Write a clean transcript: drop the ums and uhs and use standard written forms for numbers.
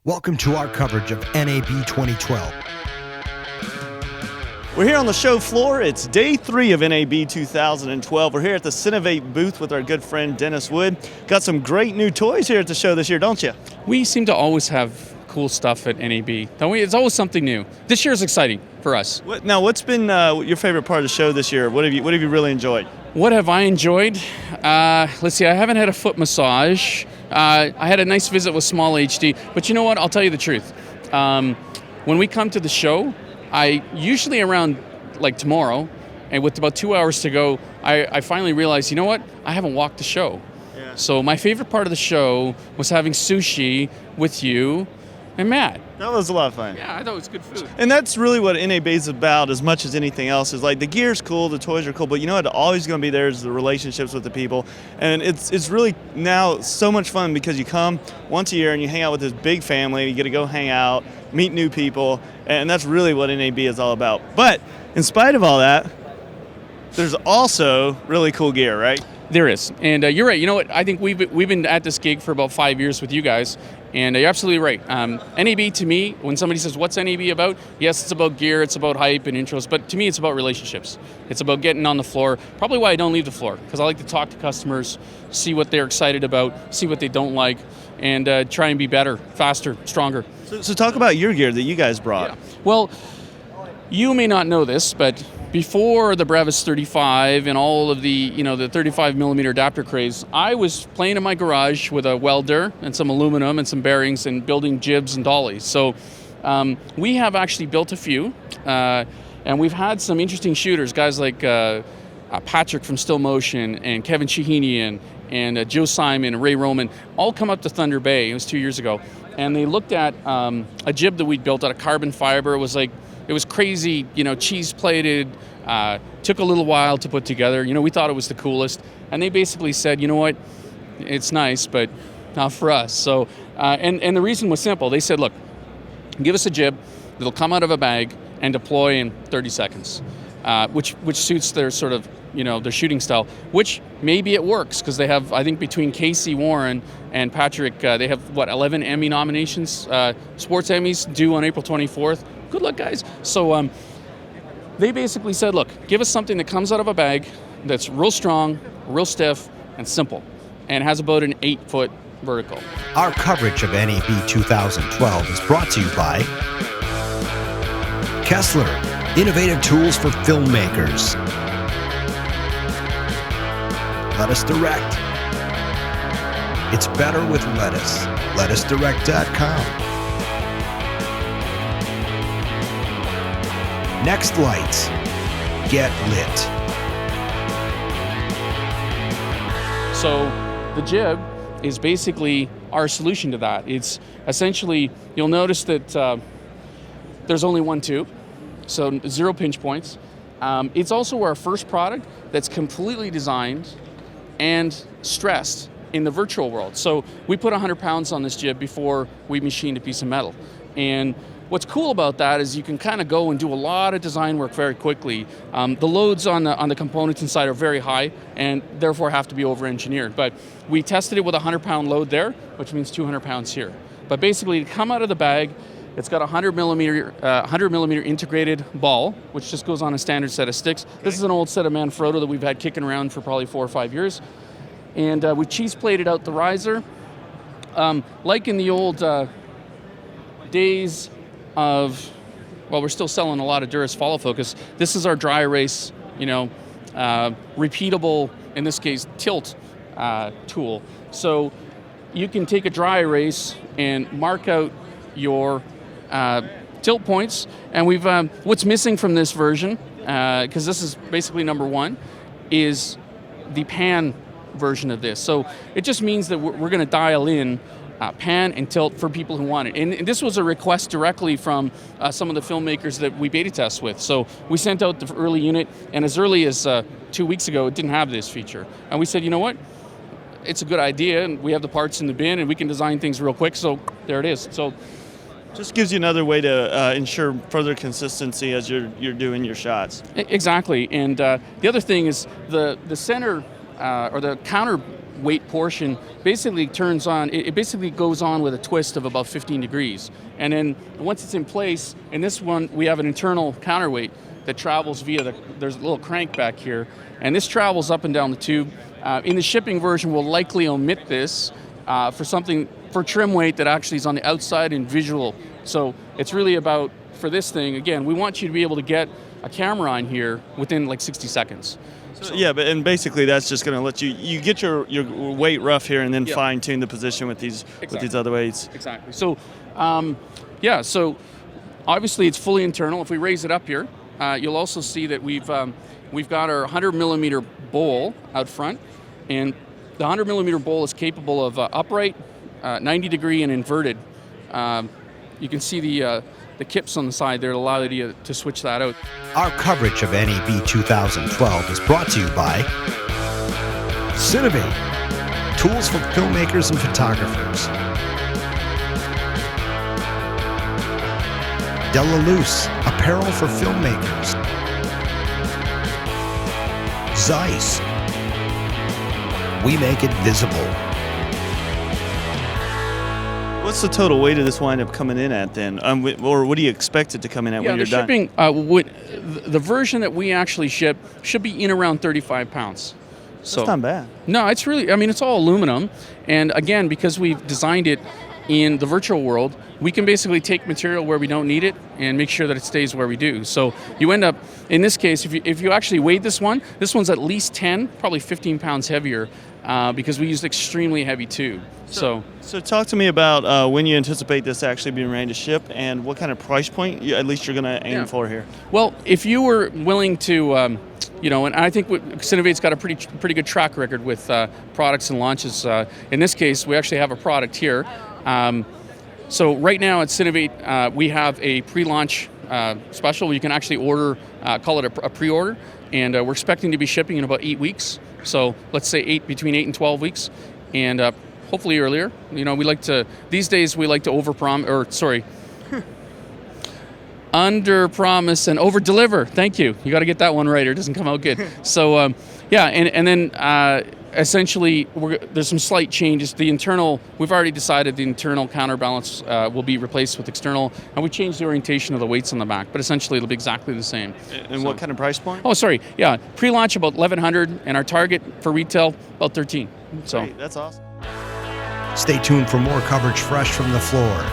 Welcome to our coverage of NAB 2012. We're here on the show floor. It's day 3 of NAB 2012. We're here at the Cinevate booth with our good friend Dennis Wood. Got some great new toys here at the show this year, don't you? We seem to always have cool stuff at NAB, don't we? It's always something new. This year is exciting for us. What's been your favorite part of the show this year? What have you really enjoyed? What have I enjoyed? Let's see, I haven't had a foot massage. I had a nice visit with Small HD, but you know what? I'll tell you the truth. When we come to the show, I usually around like tomorrow, and with about 2 hours to go, I finally realized, you know what? I haven't walked the show. Yeah. So my favorite part of the show was having sushi with you and Matt. That was a lot of fun. Yeah, I thought it was good food. And that's really what NAB is about as much as anything else. Is like the gear's cool, the toys are cool, but you know what? Always going to be there is the relationships with the people. And it's really now so much fun because you come once a year and you hang out with this big family. You get to go hang out, meet new people, and that's really what NAB is all about. But in spite of all that, there's also really cool gear, right? There is, and you're right. You know what? I think we've been at this gig for about 5 years with you guys, and you're absolutely right. NAB to me, when somebody says, what's NAB about? Yes, it's about gear, it's about hype and intros, but to me it's about relationships. It's about getting on the floor, probably why I don't leave the floor, because I like to talk to customers, see what they're excited about, see what they don't like, and try and be better, faster, stronger. So talk about your gear that you guys brought. Yeah. Well, you may not know this, but before the Brevis 35 and all of the, the 35 millimeter adapter craze, I was playing in my garage with a welder and some aluminum and some bearings and building jibs and dollies. So we have actually built a few, and we've had some interesting shooters, guys like Patrick from Still Motion and Kevin Shahinian and Joe Simon and Ray Roman all come up to Thunder Bay. It was 2 years ago. And they looked at a jib that we'd built out of carbon fiber. It was crazy, cheese plated, took a little while to put together. We thought it was the coolest. And they basically said, you know what, it's nice, but not for us. So, and the reason was simple. They said, look, give us a jib that'll come out of a bag and deploy in 30 seconds, which suits their sort of, their shooting style, which maybe it works because they have, I think between Casey Warren and Patrick, they have, 11 Emmy nominations, sports Emmys due on April 24th. Good luck, guys. So they basically said, look, give us something that comes out of a bag that's real strong, real stiff, and simple, and has about an 8-foot vertical. Our coverage of NAB 2012 is brought to you by Kessler, innovative tools for filmmakers. Lettuce Direct. It's better with lettuce. LettuceDirect.com. Next Lights. Get lit. So the jib is basically our solution to that. It's essentially, you'll notice that there's only one tube, so 0 pinch points. It's also our first product that's completely designed and stressed in the virtual world. So we put 100 pounds on this jib before we machined a piece of metal. And what's cool about that is you can kind of go and do a lot of design work very quickly. The loads on the components inside are very high and therefore have to be over-engineered. But we tested it with a 100-pound load there, which means 200 pounds here. But basically, to come out of the bag, it's got a 100 millimeter integrated ball, which just goes on a standard set of sticks. Okay. This is an old set of Manfrotto that we've had kicking around for probably 4 or 5 years. And we cheese plated out the riser. Like in the old days of, we're still selling a lot of Duras Follow Focus. This is our dry erase, repeatable, in this case, tilt tool. So you can take a dry erase and mark out your tilt points. And we've what's missing from this version, because this is basically number 1, is the pan version of this. So it just means that we're going to dial in pan and tilt for people who want it. And this was a request directly from some of the filmmakers that we beta test with. So we sent out the early unit, and as early as 2 weeks ago, it didn't have this feature. And we said, you know what? It's a good idea, and we have the parts in the bin, and we can design things real quick, so there it is. So just gives you another way to ensure further consistency as you're doing your shots. Exactly, and the other thing is the center or the counter weight portion basically turns on, it basically goes on with a twist of about 15 degrees. And then once it's in place, in this one we have an internal counterweight that travels via there's a little crank back here, and this travels up and down the tube. In the shipping version we'll likely omit this for trim weight that actually is on the outside and visual. So it's really about, for this thing, again, we want you to be able to get a camera on here within like 60 seconds. So, yeah, and basically that's just going to let you get your weight rough here and then fine tune the position with these other weights. Exactly. So, so obviously it's fully internal. If we raise it up here, you'll also see that we've got our 100 millimeter bowl out front, and the 100 millimeter bowl is capable of upright, 90 degree, and inverted. You can see the kips on the side there that allow you to switch that out. Our coverage of NAB 2012 is brought to you by Cinevate, tools for filmmakers and photographers. Delaluz, apparel for filmmakers. Zeiss, we make it visible. What's the total weight of this wind up coming in at then? Or what do you expect it to come in at when you're done? Shipping, the version that we actually ship should be in around 35 pounds. So, that's not bad. No, it's really, it's all aluminum. And again, because we've designed it in the virtual world, we can basically take material where we don't need it and make sure that it stays where we do. So you end up, in this case, if you actually weighed this one's at least 10, probably 15 pounds heavier, because we used extremely heavy tube. So talk to me about when you anticipate this actually being ready to ship, and what kind of price point at least you're going to aim for here. Well, if you were willing to, and I think Cinevate's got a pretty good track record with products and launches. In this case, we actually have a product here. So right now at Cinevate, we have a pre-launch special where you can actually order, call it a pre-order, and we're expecting to be shipping in about 8 weeks. So let's say between 8 and 12 weeks, and hopefully earlier. These days we like to under promise and over deliver. Thank you. You got to get that one right or it doesn't come out good. So and then essentially there's some slight changes. We've already decided the internal counterbalance will be replaced with external, and we changed the orientation of the weights on the back, but essentially it'll be exactly the same. And what kind of price point? Oh, sorry. Yeah, pre-launch about $1,100, and our target for retail about $13. So great. That's awesome. Stay tuned for more coverage fresh from the floor.